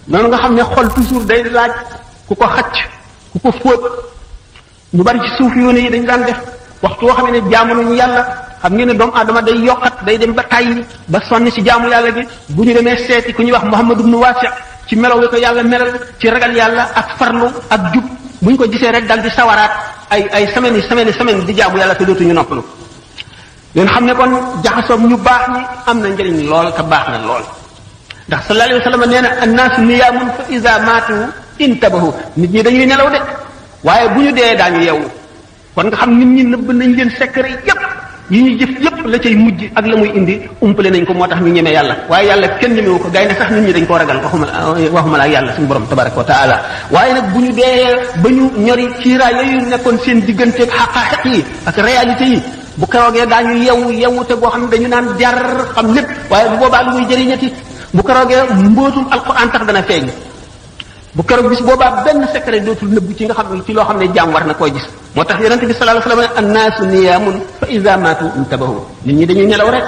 noonu nga xam ne xol toujours day laaj ku ko xacc ku ko fóot ñu bari ci suuf yoone yi dañ daan def waxtu woo xam ne jaamu nañu yàlla xam ngeen ne doomu aadama day yokkat day dem ba tàyyi ba sonn ci jaamu yàlla bi bu ñu demee seeti ku ñuy wax Muhammad ibn Wasi' ci melaw wi ko yàlla melal ci ragal yàlla ak farlu ak jub bu ñu ko gisee rek dal di sawaraat ay semaine di jaamu yàlla te dootuñu noppalu leen xam ne kon jaxasoom ñu baax ñi am na njëriñ lool te baax na lool ndax sallallahu alayhi wa sallam nee na annaasu niyaamun fa iza maatu intabahu nit ñi dañuy nelaw de waaye bu ñu dee daañu yeewu kon nga xam nit ñi nëbb nañ leen secret yépp yi ñuy jëf yépp la cay mujj ak la muy indi umpale nañ ko moo tax ñu ñeme yàlla waaye yàlla kenn ñemewu ko gaynde sax nit ñi dañ koo ragal waxuma la ak yàlla suñu borom tabaraka wa taala waaye nag bu ñu dee ba ñu ñori ciiraay yooyu nekkoon seen digganteeg xaqaaxiq yi ak réalité yi bu keroogee daañu yewu te boo xam ne dañu naan jar xam lépp waaye bu boobaa lu muy jëriñati bu keroogee mbootum alquran tax dana feeñ bu keroog bis boobaa benn secret dootul nëbbu ci nga xam ne ci loo xam ne jaam war na koo gis moo tax yonente bi sallallahu alayhi wasallam annaasu niyaamun fa iza maatu intabahu nit ñi dañuy nelaw rek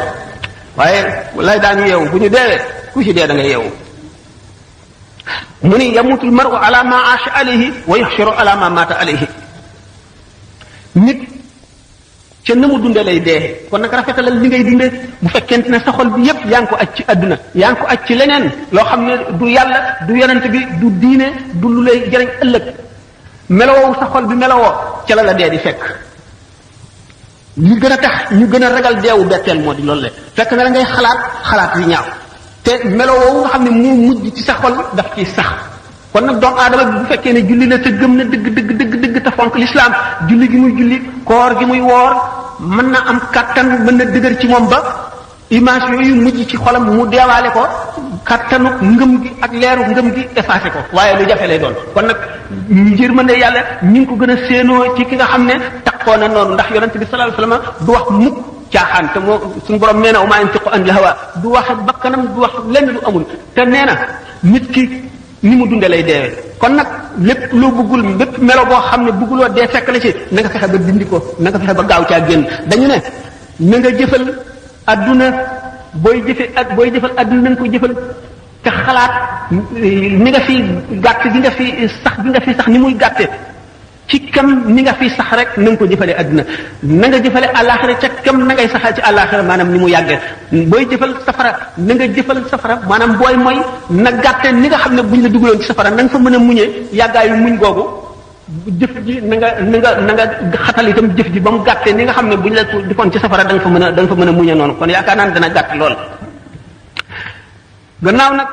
waaye lay daañu yeewu bu ñu deewee ku ci dee da ngay yeewu mu ni yamutul mar'u ala ma aasha alayhi wa yuhsharu ala ma maata alayhi nit ca na mu dunde lay dee kon nag rafetalal li ngay dunde bu fekkente ne sa xol bi yépp yaa ngi ko aj ci àdduna yaa ngi ko aj ci leneen loo xam ne du yàlla du yonent bi du diine du lu lay jëriñ ëllëg melowoo sa xol bi melowoo ca la dee di fekk li gën a tax ñu gën a ragal deewu betteel moo di loolu le fekk na la ngay xalaat yu ñaaw te melowoo nga xam ne moo mujj ci sa xol daf ciy sax kon nag doomu aadama bi bu fekkee ne julli la te gëm na dëgg te fonk l'islam julli gi muy julli koor gi muy woor mën na am kattan mën na dëgër ci moom ba image yooyu mujj ci xolam mu deewaale ko kattanu ngëm gi ak leeru ngëm gi effacé ko waaye lu jafe lay doon kon nag njër mën ne yàlla ñu ngi ko gën a séenoo ci ki nga xam ne takkoo na noonu ndax yonente bi sallallahu alayhi wasallam du wax mukk caaxaan te moo suñu borom nee na wa maa yantiqu anil hawa du wax bakkanam du wax lenn lu amul te nee na nit ki ni mu dunde lay deewee kon nag lépp loo bëggul lépp melo boo xam ne bëgguloo dee fekk la ci na nga fexe ba dindi ko na nga fexe ba gaaw caa génn dañu ne na nga jëfal adduna booy jëfal adduna na nga ko jëfal te xalaat ni nga fi gàtt gi nga fi sax ni muy gàtte ci kam ni nga fi sax rek na nga ko jëfale adduna na nga jëfale àllaaxira ca kam na ngay saxal ci àllaaxira maanaam ni mu yàggee booy jëfal safara na nga jëfal safara maanaam booy mooy na gàtte ni nga xam ne buñ la dugaloon ci safara na nga fa mën a muñee yàggaayu muñ googu jëf ji na nga xatal itam jëf ji ba mu gàtte ni nga xam ne buñ la defoon ci safara da nga fa mën a muñee noonu kon yaakaar naa ne dana gàtt lool gannaaw nag